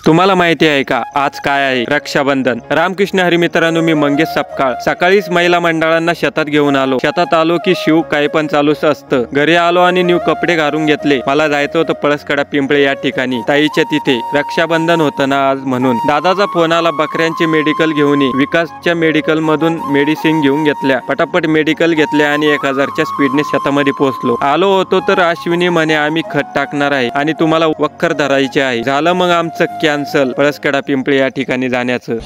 तुम्हाला माहिती आहे का आज काय आहे? रक्षाबंधन। रामकृष्ण हरी मित्रांनो, मी मंगेश सपकाळ सकाळीच महिला मंडळांना शेतात घेऊन आलो। शेतात आलो की शिव काही पण चालूच असतं। घरी आलो आणि न्यू कपडे घालून घेतले। मला जायचं होतं पळसकडा पिंपळे या ठिकाणी, ताईच्या तिथे रक्षाबंधन होतं ना आज, म्हणून दादाचा फोन आला, बकऱ्यांचे मेडिकल घेऊन ये। विकासच्या मेडिकल मधून मेडिसिन घेऊन घेतल्या, पटापट मेडिकल घेतल्या आणि 1000च्या स्पीडने शेतामध्ये पोहोचलो। आलो होतो तर अश्विनी म्हणे आम्ही खत टाकणार आहे आणि तुम्हाला वखर धरायचे आहे। झालं मग आमचं कॅन्सल पळसकडा पिंपळे या ठिकाणी जाण्याचं।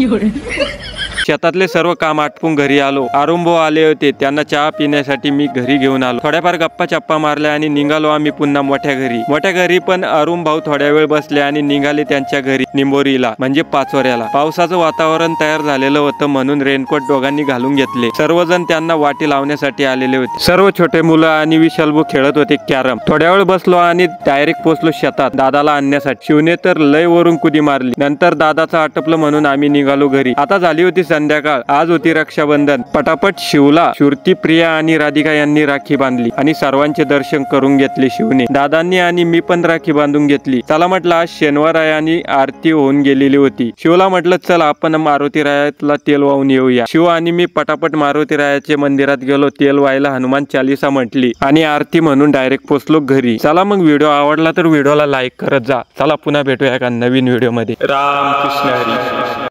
शेतातले सर्व काम आटपून घरी आलो। आरुंभो आले होते, त्यांना चहा पिण्यासाठी मी घरी घेऊन आलो। थोड्याफार गप्पा चप्पा मारल्या आणि निघालो आम्ही पुन्हा मोठ्या घरी। मोठ्या घरी पण अरुण भाऊ थोड्या वेळ बसले आणि निघाले त्यांच्या घरी, निंबोरीला म्हणजे पाचोऱ्याला। पावसाचं वातावरण तयार झालेलं होतं म्हणून रेनकोट दोघांनी घालून घेतले। सर्वजण त्यांना वाटी लावण्यासाठी आलेले होते। सर्व छोटे मुलं आणि विशालबू खेळत होते कॅरम। थोड्या वेळ बसलो आणि डायरेक्ट पोहोचलो शेतात दादाला आणण्यासाठी। शिवने तर लय वरून कुदी मारली। नंतर दादाचं आटपलं म्हणून आम्ही निघालो घरी। आता झाली होती संध्याकाळ, आज होती रक्षाबंधन। पटापट शिवला, श्रुती, प्रिया आणि राधिका यांनी राखी बांधली आणि सर्वांचे दर्शन करून घेतले शिवने। दादांनी आणि मी पण राखी बांधून घेतली। चला म्हटलं, आज शनिवार आहे आणि आरती होऊन गेलेली होती। शिवला म्हटलं चल आपण मारुती रायाला तेल वाहून येऊया। शिव आणि मी पटापट मारुती रायाचे मंदिरात गेलो। तेल व्हायला हनुमान चालीसा म्हटली आणि आरती म्हणून डायरेक्ट पोहोचलो घरी। चला मग, व्हिडिओ आवडला तर व्हिडिओला लाईक करत जा। चला पुन्हा भेटूया एका नवीन व्हिडिओ मध्ये। रामकृष्ण हरी।